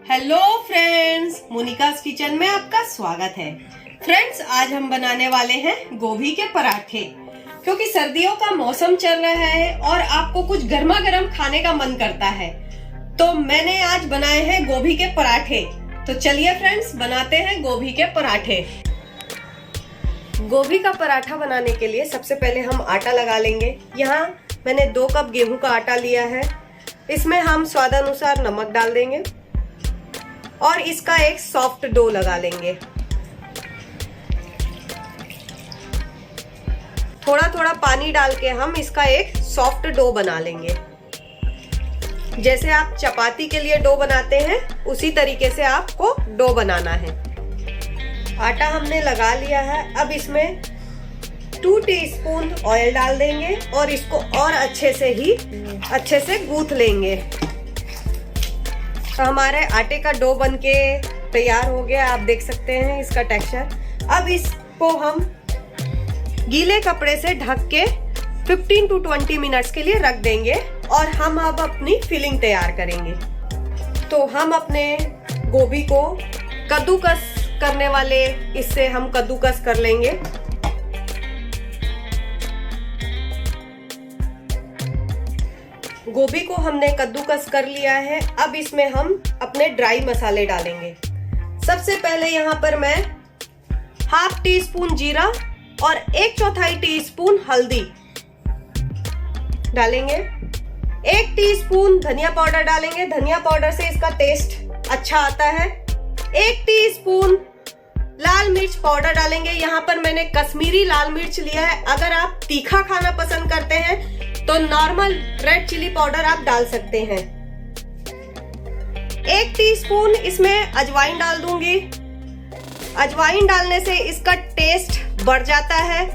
Hello friends, Monika's kitchen में आपका स्वागत है। फ्रेंड्स, आज हम बनाने वाले हैं गोभी के पराठे। क्योंकि सर्दियों का मौसम चल रहा है और आपको कुछ गर्मा गर्म खाने का मन करता है, तो मैंने आज बनाए हैं गोभी के पराठे। तो चलिए फ्रेंड्स, बनाते हैं गोभी के पराठे। गोभी का पराठा बनाने के लिए सबसे पहले हम आटा लगा लेंगे। यहाँ मैंने 2 कप गेहूं का आटा लिया है। इसमें हम स्वादानुसार नमक डाल देंगे और इसका एक सॉफ्ट डो लगा लेंगे। थोड़ा थोड़ा पानी डाल के हम इसका एक सॉफ्ट डो बना लेंगे। जैसे आप चपाती के लिए डो बनाते हैं, उसी तरीके से आपको डो बनाना है। आटा हमने लगा लिया है। अब इसमें 2 टीस्पून ऑयल डाल देंगे और इसको और अच्छे से गूंथ लेंगे। तो हमारे आटे का डो बनके तैयार हो गया। आप देख सकते हैं इसका टेक्सचर। अब इसको हम गीले कपड़े से ढक के 15 to 20 मिनट्स के लिए रख देंगे और हम अब अपनी फिलिंग तैयार करेंगे। तो हम अपने गोभी को कद्दूकस करने वाले इससे हम कद्दूकस कर लेंगे। गोभी को हमने कद्दूकस कर लिया है। अब इसमें हम अपने ड्राई मसाले डालेंगे। सबसे पहले यहाँ पर मैं ½ टीस्पून जीरा और 1/4 टीस्पून हल्दी डालेंगे। 1 टीस्पून धनिया पाउडर डालेंगे। धनिया पाउडर से इसका टेस्ट अच्छा आता है। 1 टीस्पून लाल मिर्च पाउडर डालेंगे। यहाँ पर मैंने कश्मीरी लाल मिर्च लिया है। अगर आप तीखा खाना पसंद करते हैं तो नॉर्मल रेड चिली पाउडर आप डाल सकते हैं। 1 टीस्पून इसमें अजवाइन डाल दूंगी। अजवाइन डालने से इसका टेस्ट बढ़ जाता है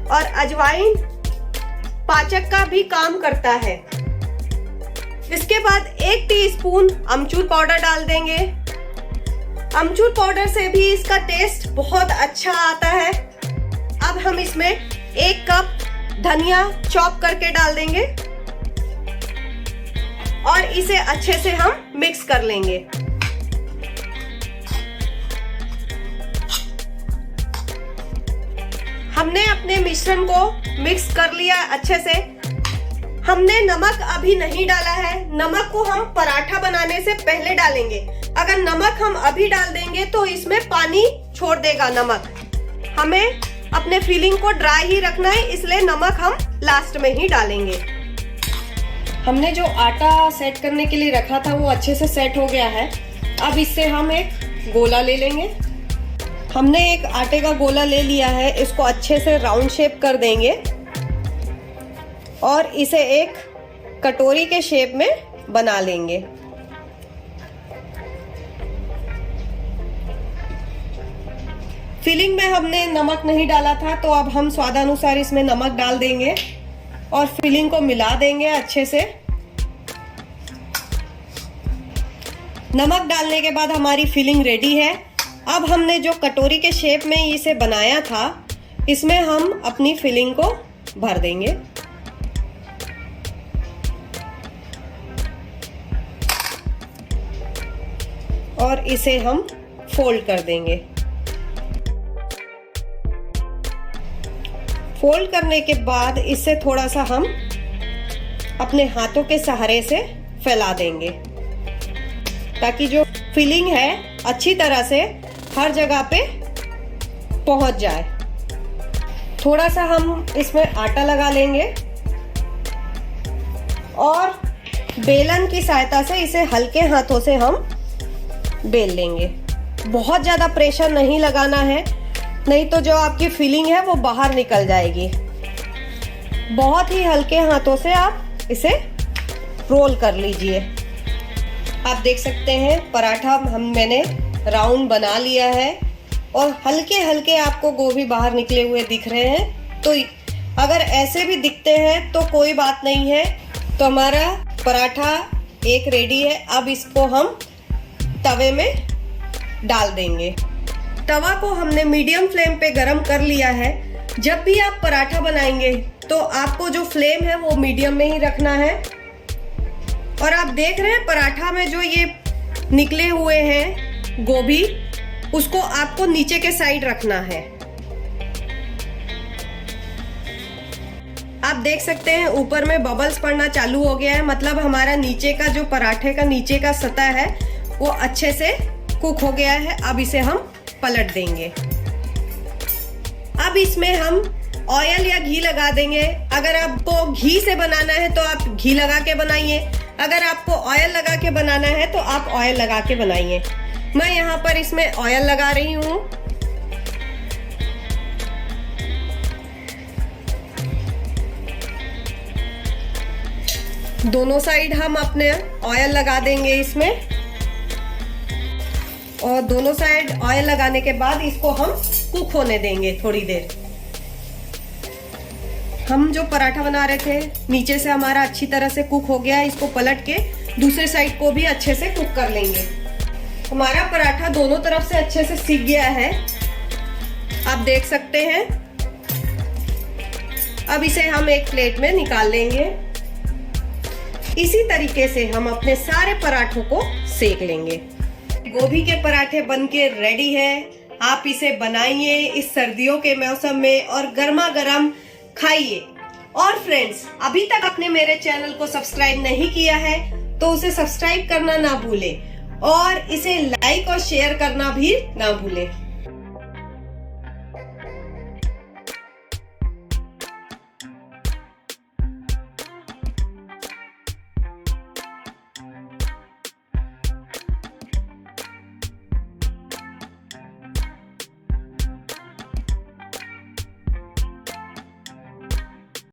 और अजवाइन पाचक का भी काम करता है। इसके बाद 1 टीस्पून अमचूर पाउडर डाल देंगे। अमचूर पाउडर से भी इसका टेस्ट बहुत अच्छा आता है। अब हम इसमें 1 कप धनिया चॉप करके डाल देंगे और इसे अच्छे से हम मिक्स कर लेंगे। हमने अपने मिश्रण को मिक्स कर लिया अच्छे से। हमने नमक अभी नहीं डाला है। नमक को हम पराठा बनाने से पहले डालेंगे। अगर नमक हम अभी डाल देंगे तो इसमें पानी छोड़ देगा नमक। हमें अपने फिलिंग को ड्राई ही रखना है, इसलिए नमक हम लास्ट में ही डालेंगे। हमने जो आटा सेट करने के लिए रखा था वो अच्छे से सेट हो गया है। अब इससे हम एक गोला ले लेंगे। हमने एक आटे का गोला ले लिया है। इसको अच्छे से राउंड शेप कर देंगे और इसे एक कटोरी के शेप में बना लेंगे। फिलिंग में हमने नमक नहीं डाला था, तो अब हम स्वादानुसार इसमें नमक डाल देंगे और फिलिंग को मिला देंगे अच्छे से। नमक डालने के बाद हमारी फिलिंग रेडी है। अब हमने जो कटोरी के शेप में इसे बनाया था, इसमें हम अपनी फिलिंग को भर देंगे। और इसे हम फोल्ड कर देंगे। फोल्ड करने के बाद इसे थोड़ा सा हम अपने हाथों के सहारे से फैला देंगे ताकि जो फिलिंग है अच्छी तरह से हर जगह पे पहुंच जाए। थोड़ा सा हम इसमें आटा लगा लेंगे और बेलन की सहायता से इसे हल्के हाथों से हम बेल लेंगे। बहुत ज्यादा प्रेशर नहीं लगाना है, नहीं तो जो आपकी फिलिंग है वो बाहर निकल जाएगी। बहुत ही हल्के हाथों से आप इसे रोल कर लीजिए। आप देख सकते हैं पराठा मैंने राउंड बना लिया है और हल्के हल्के आपको गोभी बाहर निकले हुए दिख रहे हैं। तो अगर ऐसे भी दिखते हैं तो कोई बात नहीं है। तो हमारा पराठा एक रेडी है। अब इसको हम तवे में डाल देंगे। तवा को हमने मीडियम फ्लेम पे गरम कर लिया है। जब भी आप पराठा बनाएंगे तो आपको जो फ्लेम है वो मीडियम में ही रखना है और आप देख रहे हैं पराठा में जो ये निकले हुए हैं गोभी, उसको आपको नीचे के साइड रखना है। आप देख सकते हैं ऊपर में बबल्स पड़ना चालू हो गया है, मतलब हमारा नीचे का जो पराठे का नीचे का सतह है वो अच्छे से कुक हो गया है। अब इसे हम पलट देंगे। अब इसमें हम ऑयल या घी लगा देंगे। अगर आपको घी से बनाना है तो आप घी लगा के बनाइए, अगर आपको ऑयल लगा के बनाना है तो आप ऑयल लगा के बनाइए। मैं यहाँ पर इसमें ऑयल लगा रही हूँ। दोनों साइड हम अपने ऑयल लगा देंगे इसमें, और दोनों साइड ऑयल लगाने के बाद इसको हम कुक होने देंगे थोड़ी देर। हम जो पराठा बना रहे थे नीचे से हमारा अच्छी तरह से कुक हो गया है। इसको पलट के दूसरे साइड को भी अच्छे से कुक कर लेंगे। हमारा पराठा दोनों तरफ से अच्छे से सिक गया है, आप देख सकते हैं। अब इसे हम एक प्लेट में निकाल लेंगे। इसी तरीके से हम अपने सारे पराठों को सेक लेंगे। गोभी के पराठे बनके रेडी है। आप इसे बनाइए इस सर्दियों के मौसम में और गर्मा गर्म खाइए। और फ्रेंड्स, अभी तक आपने मेरे चैनल को सब्सक्राइब नहीं किया है तो उसे सब्सक्राइब करना ना भूलें और इसे लाइक और शेयर करना भी ना भूलें।